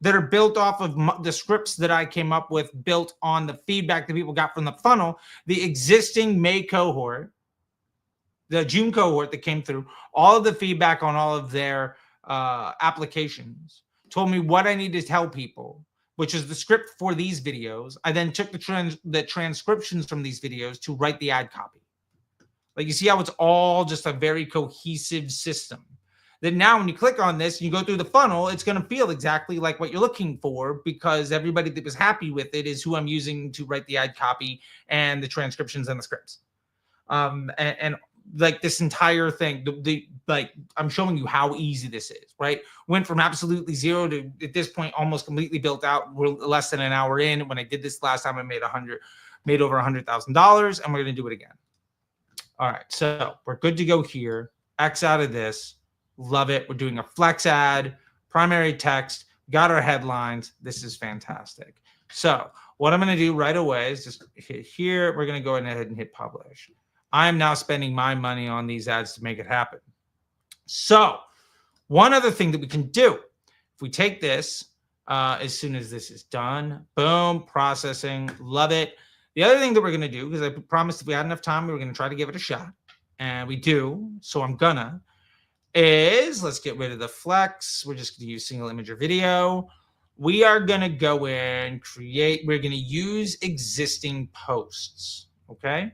that are built off of the scripts that I came up with, built on the feedback that people got from the funnel, the existing May cohort, the June cohort that came through, all of the feedback on all of their applications told me what I need to tell people, which is the script for these videos. I then took the transcriptions from these videos to write the ad copy. Like, you see how it's all just a very cohesive system. Then now when you click on this and you go through the funnel, it's going to feel exactly like what you're looking for, because everybody that was happy with it is who I'm using to write the ad copy and the transcriptions and the scripts. And like this entire thing, like I'm showing you how easy this is, right? Went from absolutely zero to at this point almost completely built out. We're less than an hour in. When I did this last time, I made over $100,000, and we're going to do it again. All right, so we're good to go here. X out of this. Love it. We're doing a flex ad, primary text, got our headlines. This is fantastic. So what I'm going to do right away is just hit here. We're going to go ahead and hit publish. I'm now spending my money on these ads to make it happen. So one other thing that we can do, if we take this, as soon as this is done, boom, processing, love it. The other thing that we're going to do, because I promised if we had enough time, we were going to try to give it a shot, and we do, so I'm gonna, is let's get rid of the flex. We're just going to use single image or video. We are going to go in, we're going to use existing posts, okay?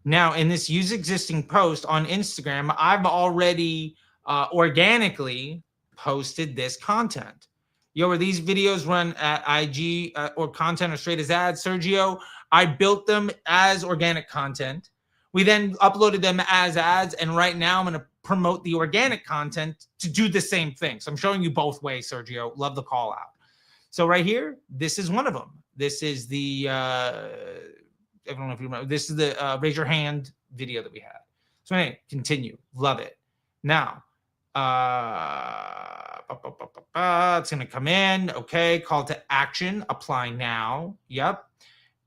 Now, in this use existing post on Instagram, I've already organically posted this content. Yo, are these videos run at IG or content or straight as ads? Sergio, I built them as organic content. We then uploaded them as ads, and right now I'm going to promote the organic content to do the same thing. So I'm showing you both ways, Sergio. Love the call out. So right here, this is one of them. This is the... I don't know if you remember. This is the raise your hand video that we had. So anyway, continue. Love it. Now, it's going to come in. Okay. Call to action. Apply now. Yep.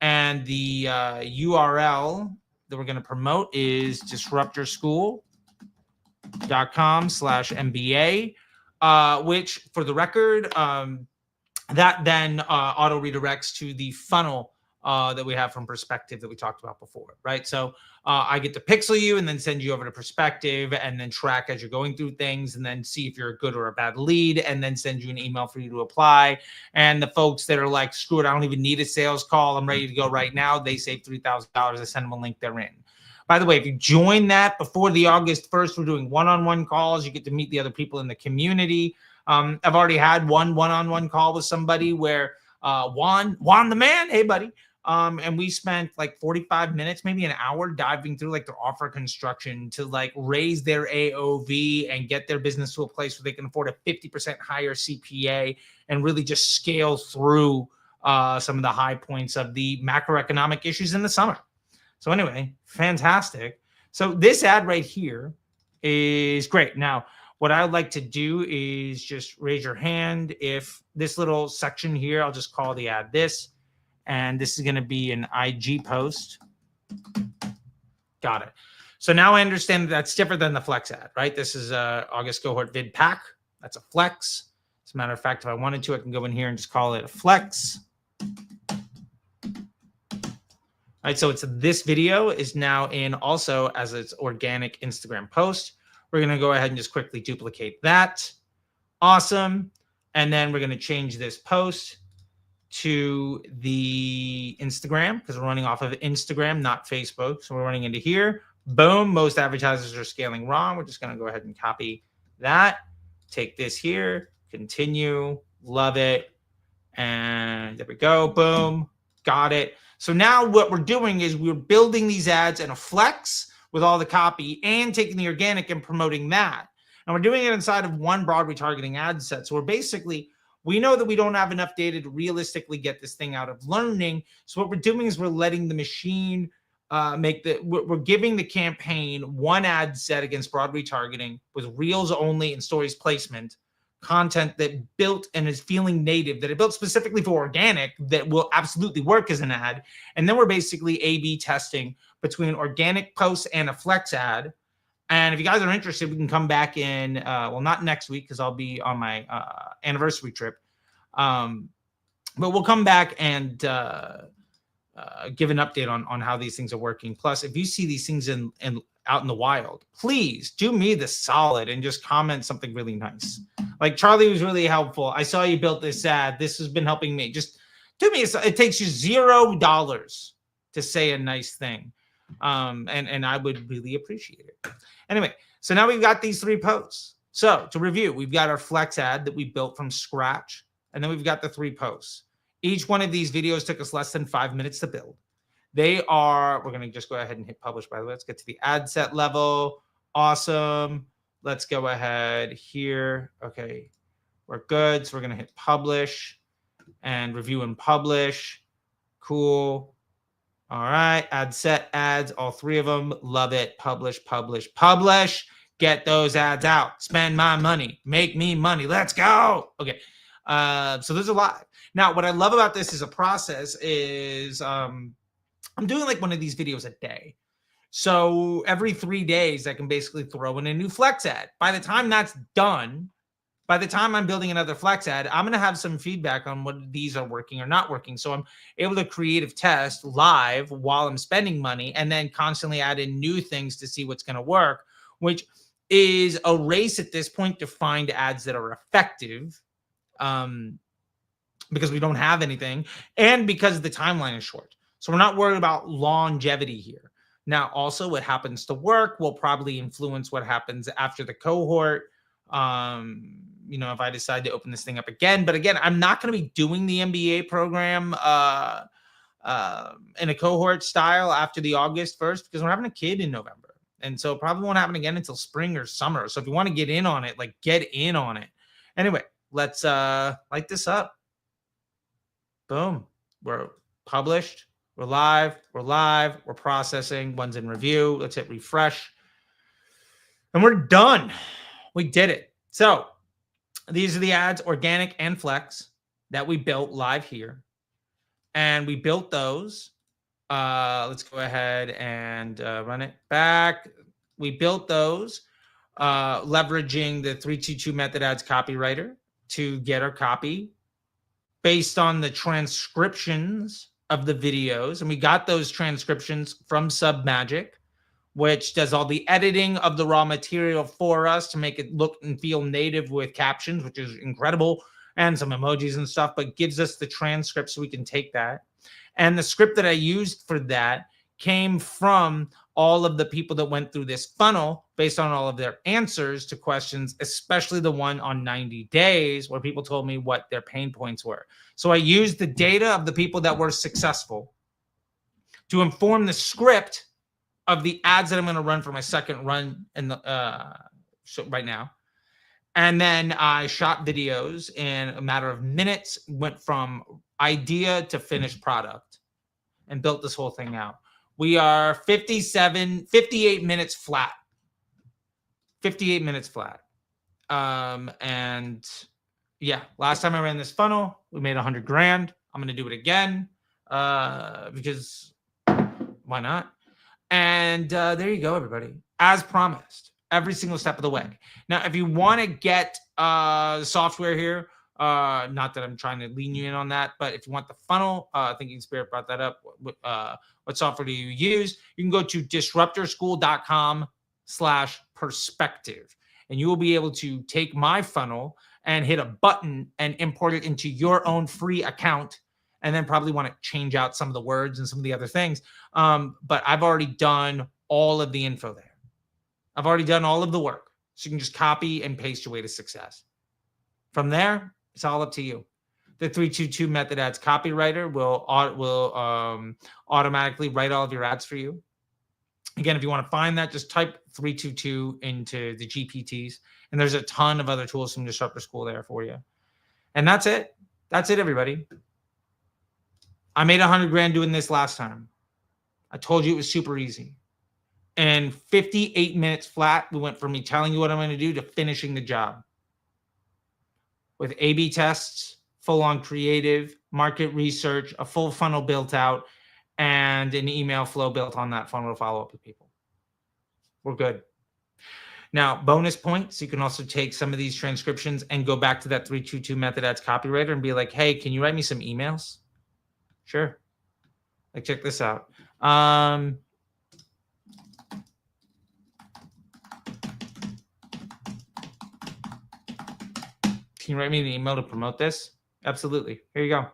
And the URL that we're going to promote is disruptorschool.com/MBA, which, for the record, that then auto redirects to the funnel that we have from Perspective that we talked about before, right? So I get to pixel you and then send you over to Perspective, and then track as you're going through things, and then see if you're a good or a bad lead, and then send you an email for you to apply. And the folks that are like, screw it, I don't even need a sales call, I'm ready to go right now, they save $3,000. I send them a link, they're in. By the way, if you join that before the August 1st, we're doing one-on-one calls. You get to meet the other people in the community. I've already had one-on-one call with somebody where Juan the man, hey buddy, and we spent like 45 minutes, maybe an hour, diving through like their offer construction to like raise their AOV and get their business to a place where they can afford a 50% higher CPA and really just scale through some of the high points of the macroeconomic issues in the summer. So anyway, fantastic. So this ad right here is great. Now, what I would like to do is just raise your hand if this little section here, I'll just call the ad this. And this is going to be an IG post. Got it. So now I understand that's different than the flex ad, right? This is a August cohort vid pack. That's a flex. As a matter of fact, if I wanted to, I can go in here and just call it a flex. All right, so it's this video is now in also as its organic Instagram post. We're going to go ahead and just quickly duplicate that. Awesome. And then we're going to change this post to the Instagram because we're running off of Instagram, not Facebook. So we're running into here. Boom. Most advertisers are scaling wrong. We're just going to go ahead and copy that. Take this here. Continue. Love it. And there we go. Boom. Got it. So now what we're doing is we're building these ads in a flex with all the copy and taking the organic and promoting that. And we're doing it inside of one broad retargeting ad set. So we're basically, we know that we don't have enough data to realistically get this thing out of learning. So what we're doing is we're letting the machine we're giving the campaign one ad set against broad retargeting with reels only and stories placement content that built and is feeling native, that it built specifically for organic, that will absolutely work as an ad. And then we're basically A/B testing between organic posts and a flex ad. And if you guys are interested, we can come back in, well, not next week because I'll be on my anniversary trip. But we'll come back and give an update on how these things are working. Plus, if you see these things out in the wild, please do me the solid and just comment something really nice. Like Charlie was really helpful. I saw you built this ad. This has been helping me. Just do me. It takes you $0 to say a nice thing. And I would really appreciate it. Anyway, so now we've got these 3 posts. So to review, we've got our flex ad that we built from scratch. And then we've got the 3 posts. Each one of these videos took us less than 5 minutes to build. We're going to just go ahead and hit publish, by the way. Let's get to the ad set level. Awesome. Let's go ahead here. Okay, we're good. So we're going to hit publish and review and publish. Cool. All right. Ad set, ads, all 3 of them. Love it. Publish, publish, publish. Get those ads out. Spend my money. Make me money. Let's go. Okay. So there's a lot. Now, what I love about this as a process is I'm doing like one of these videos a day. So every 3 days, I can basically throw in a new flex ad. By the time that's done, by the time I'm building another flex ad, I'm going to have some feedback on what these are working or not working. So I'm able to creative test live while I'm spending money and then constantly add in new things to see what's going to work, which is a race at this point to find ads that are effective. Because we don't have anything and because the timeline is short. So we're not worried about longevity here. Now, also what happens to work will probably influence what happens after the cohort. If I decide to open this thing up again, but again, I'm not going to be doing the MBA program in a cohort style after the August 1st because we're having a kid in November. And so it probably won't happen again until spring or summer. So if you want to get in on it, like get in on it. Anyway, let's light this up. Boom. We're published. We're live. We're processing. One's in review. Let's hit refresh. And we're done. We did it. So these are the ads, organic and flex, that we built live here. And we built those. Let's go ahead and run it back. We built those leveraging the 322 method ads copywriter to get our copy based on the transcriptions of the videos. And we got those transcriptions from Submagic, which does all the editing of the raw material for us to make it look and feel native with captions, which is incredible, and some emojis and stuff, but gives us the transcript so we can take that. And the script that I used for that came from all of the people that went through this funnel based on all of their answers to questions, especially the one on 90 days where people told me what their pain points were. So I used the data of the people that were successful to inform the script of the ads that I'm going to run for my second run in the right now. And then I shot videos in a matter of minutes, went from idea to finished product and built this whole thing out. We are 58 minutes flat. 58 minutes flat. And yeah, last time I ran this funnel, we made 100 grand. I'm going to do it again because why not? And there you go, everybody. As promised, every single step of the way. Now, if you want to get software here, not that I'm trying to lean you in on that, but if you want the funnel, Thinking Spirit brought that up. What software do you use? You can go to disruptorschool.com/perspective, and you will be able to take my funnel and hit a button and import it into your own free account, and then probably want to change out some of the words and some of the other things. But I've already done all of the info there. I've already done all of the work. So you can just copy and paste your way to success. From there, it's all up to you. The 322 method ads copywriter will automatically write all of your ads for you. Again, if you want to find that, just type 322 into the GPTs. And there's a ton of other tools from Disruptor School there for you. And that's it. That's it, everybody. I made 100 grand doing this last time. I told you it was super easy. And 58 minutes flat, we went from me telling you what I'm going to do to finishing the job. With A/B tests, full-on creative, market research, a full funnel built out, and an email flow built on that funnel to follow up with people. We're good. Now, bonus points, you can also take some of these transcriptions and go back to that 322 Method Ads copywriter and be like, hey, can you write me some emails? Sure. Like, check this out. Can you write me an email to promote this? Absolutely. Here you go.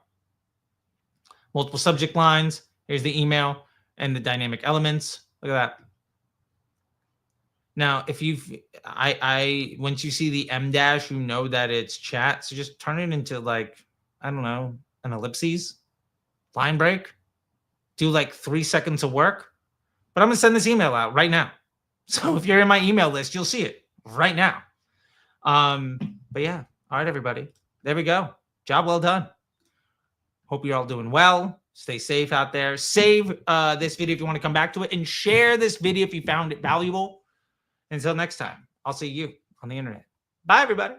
Multiple subject lines. Here's the email and the dynamic elements. Look at that. Now, if once you see the M dash, you know that it's chat. So just turn it into like, I don't know, an ellipses, line break, do like 3 seconds of work. But I'm going to send this email out right now. So if you're in my email list, you'll see it right now. But yeah. All right, everybody. There we go. Job well done. Hope you're all doing well. Stay safe out there. Save this video if you want to come back to it, and share this video if you found it valuable. Until next time, I'll see you on the internet. Bye, everybody.